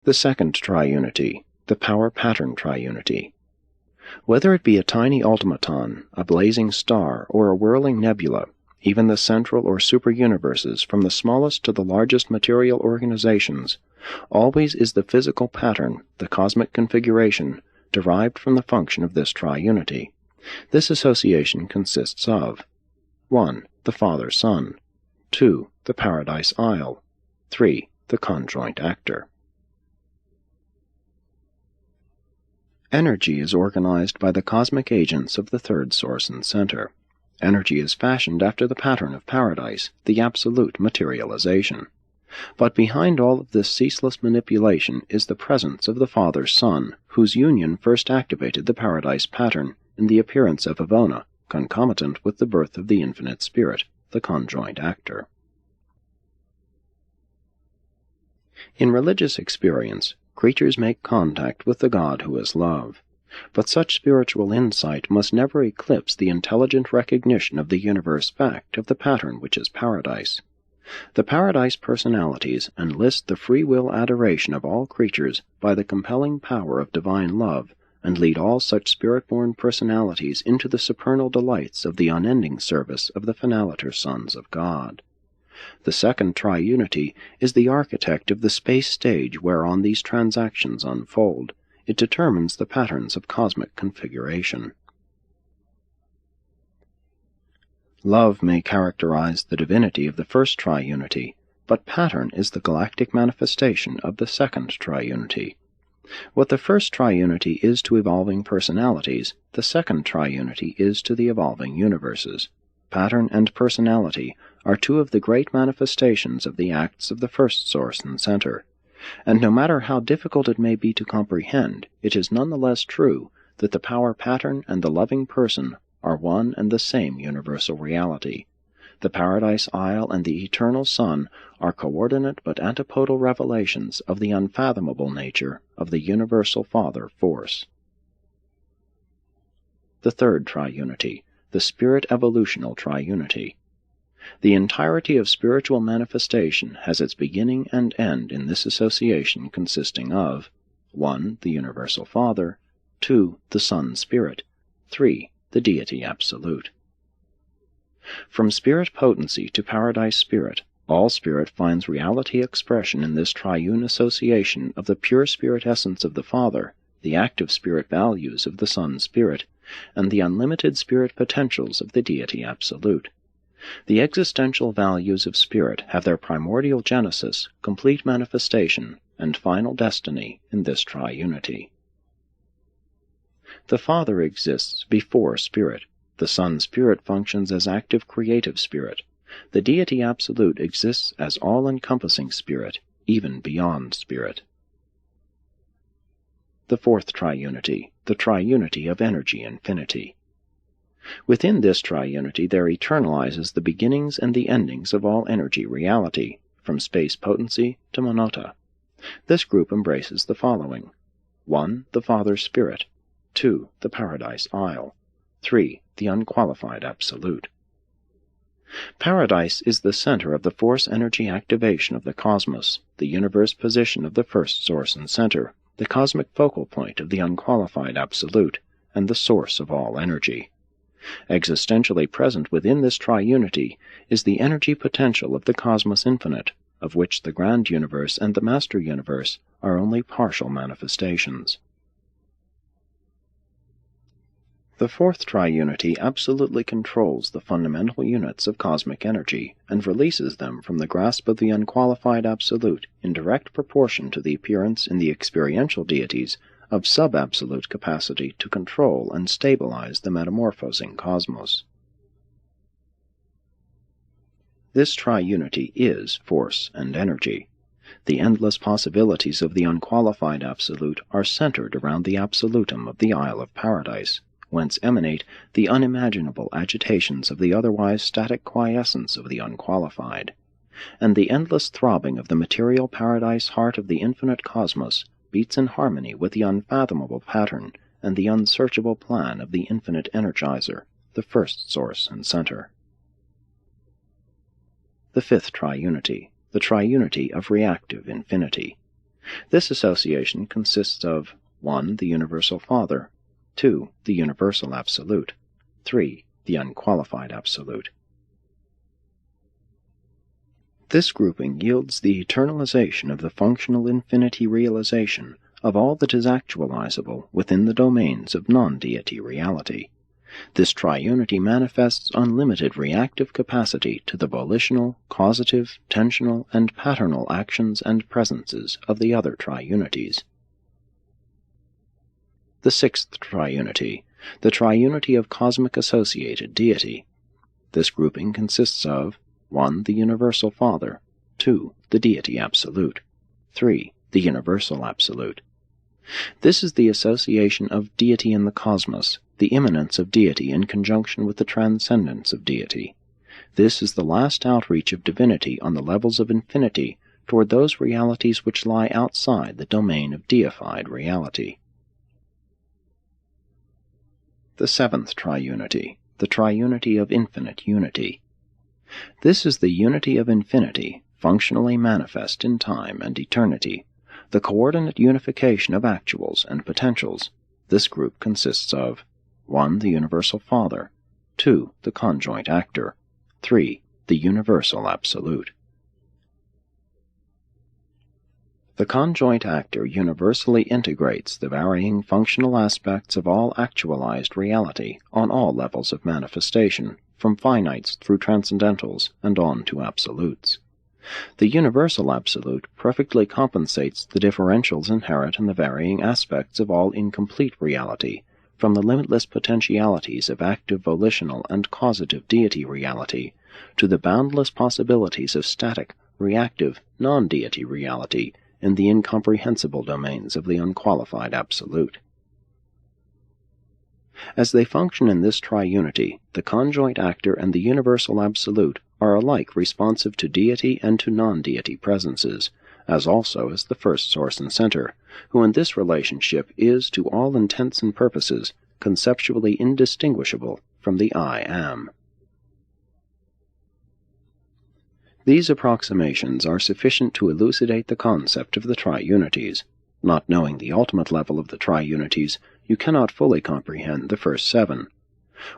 The second triunity, the power-pattern triunity. Whether it be a tiny automaton, a blazing star, or a whirling nebula, even the central or super-universes, from the smallest to the largest material organizations, always is the physical pattern, the cosmic configuration, derived from the function of this triunity. This association consists of 1. The Father-Son, 2. The Paradise Isle, 3. The conjoint actor. Energy is organized by the cosmic agents of the third source and center. Energy is fashioned after the pattern of paradise, the absolute materialization. But behind all of this ceaseless manipulation is the presence of the Father-Son, whose union first activated the paradise pattern in the appearance of Ivona, concomitant with the birth of the infinite spirit, the conjoint actor. In religious experience, creatures make contact with the God who is love. But such spiritual insight must never eclipse the intelligent recognition of the universe fact of the pattern which is paradise. The paradise personalities enlist the free will adoration of all creatures by the compelling power of divine love, and lead all such spirit-born personalities into the supernal delights of the unending service of the finaliter sons of God. The second triunity is the architect of the space stage whereon these transactions unfold. It determines the patterns of cosmic configuration. Love may characterize the divinity of the first triunity, but pattern is the galactic manifestation of the second triunity. What the first triunity is to evolving personalities, the second triunity is to the evolving universes. Pattern and personality are two of the great manifestations of the acts of the first source and center. And no matter how difficult it may be to comprehend, it is none the less true that the power pattern and the loving person are one and the same universal reality. The Paradise Isle and the Eternal Son are coordinate but antipodal revelations of the unfathomable nature of the universal Father Force. The third triunity, the spirit-evolutional triunity. The entirety of spiritual manifestation has its beginning and end in this association consisting of 1. The Universal Father, 2. The Son Spirit, 3. The Deity Absolute. From spirit potency to paradise spirit, all spirit finds reality expression in this triune association of the pure spirit essence of the Father, the active spirit values of the Son Spirit, and the unlimited spirit potentials of the Deity Absolute. The existential values of spirit have their primordial genesis, complete manifestation, and final destiny in this triunity. The Father exists before spirit. The Son Spirit functions as active creative spirit. The Deity Absolute exists as all-encompassing spirit, even beyond spirit. The fourth triunity, the triunity of energy infinity. Within this triunity there eternalizes the beginnings and the endings of all energy reality, from space potency to monota. This group embraces the following: 1. The Father Spirit, 2. The Paradise Isle, 3. The Unqualified Absolute. Paradise is the center of the force energy activation of the cosmos, the universe position of the first source and center, the cosmic focal point of the Unqualified Absolute, and the source of all energy. Existentially present within this triunity is the energy potential of the cosmos infinite, of which the grand universe and the master universe are only partial manifestations. The fourth triunity absolutely controls the fundamental units of cosmic energy and releases them from the grasp of the unqualified absolute in direct proportion to the appearance in the experiential deities of sub-absolute capacity to control and stabilize the metamorphosing cosmos. This triunity is force and energy. The endless possibilities of the unqualified absolute are centered around the absolutum of the Isle of Paradise, whence emanate the unimaginable agitations of the otherwise static quiescence of the unqualified. And the endless throbbing of the material paradise heart of the infinite cosmos beats in harmony with the unfathomable pattern and the unsearchable plan of the infinite energizer, the first source and center. The fifth triunity, the triunity of reactive infinity. This association consists of 1. The universal Father, 2. The universal Absolute, 3. The unqualified Absolute. This grouping yields the eternalization of the functional infinity realization of all that is actualizable within the domains of non-deity reality. This triunity manifests unlimited reactive capacity to the volitional, causative, tensional, and patternal actions and presences of the other triunities. The sixth triunity, the triunity of cosmic associated deity. This grouping consists of 1. The universal Father, 2. The deity absolute, 3. The universal absolute. This is the association of deity in the cosmos, the immanence of deity in conjunction with the transcendence of deity. This is the last outreach of divinity on the levels of infinity toward those realities which lie outside the domain of deified reality. The seventh triunity, the triunity of infinite unity. This is the unity of infinity, functionally manifest in time and eternity, the coordinate unification of actuals and potentials. This group consists of 1. The universal Father, 2. The conjoint actor, 3. The universal Absolute. The conjoint actor universally integrates the varying functional aspects of all actualized reality on all levels of manifestation, from finites through transcendentals and on to absolutes. The universal Absolute perfectly compensates the differentials inherent in the varying aspects of all incomplete reality, from the limitless potentialities of active volitional and causative deity reality to the boundless possibilities of static, reactive, non-deity reality in the incomprehensible domains of the unqualified Absolute. As they function in this triunity, the conjoint actor and the universal Absolute are alike responsive to deity and to non-deity presences, as also is the first source and center, who in this relationship is, to all intents and purposes, conceptually indistinguishable from the I Am. These approximations are sufficient to elucidate the concept of the triunities. Not knowing the ultimate level of the triunities, you cannot fully comprehend the first 7.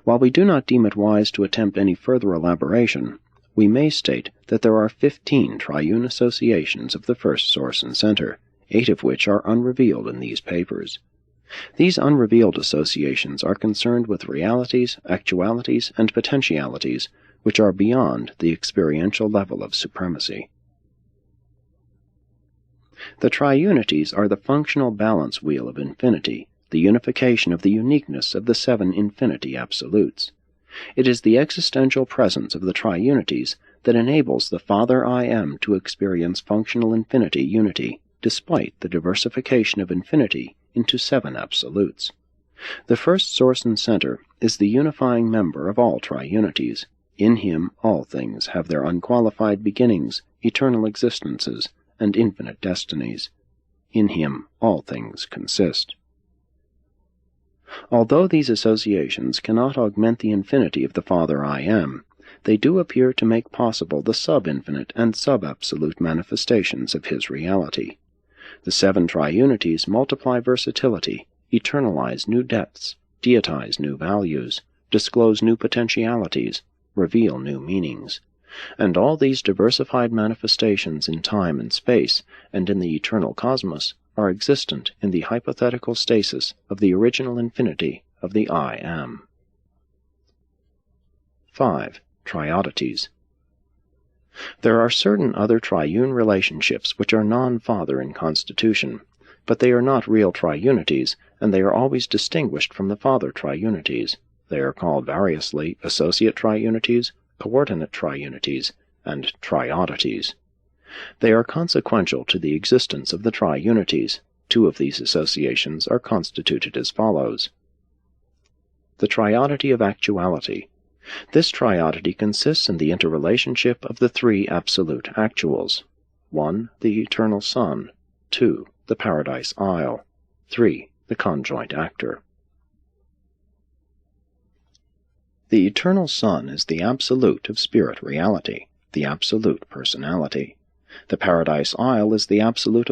While we do not deem it wise to attempt any further elaboration, we may state that there are 15 triune associations of the first source and center, 8 of which are unrevealed in these papers. These unrevealed associations are concerned with realities, actualities, and potentialities which are beyond the experiential level of supremacy. The triunities are the functional balance wheel of infinity, the unification of the uniqueness of the 7 infinity absolutes. It is the existential presence of the triunities that enables the Father I Am to experience functional infinity unity, despite the diversification of infinity into 7 absolutes. The first source and center is the unifying member of all triunities. In him all things have their unqualified beginnings, eternal existences, and infinite destinies. In him all things consist. Although these associations cannot augment the infinity of the Father I Am, they do appear to make possible the sub-infinite and sub-absolute manifestations of his reality. The 7 triunities multiply versatility, eternalize new depths, deitize new values, disclose new potentialities, reveal new meanings. And all these diversified manifestations in time and space, and in the eternal cosmos, are existent in the hypothetical stasis of the original infinity of the I Am. 5. Triodities. There are certain other triune relationships which are non-father in constitution, but they are not real triunities, and they are always distinguished from the father triunities. They are called variously associate triunities, coordinate triunities, and triodities. They are consequential to the existence of the triunities. 2 of these associations are constituted as follows. The triodity of actuality. This triodity consists in the interrelationship of the 3 absolute actuals. 1. The eternal Son, 2. The Paradise Isle, 3. The conjoint actor. The eternal Son is the absolute of spirit reality, the absolute personality. The Paradise Isle is the absolute of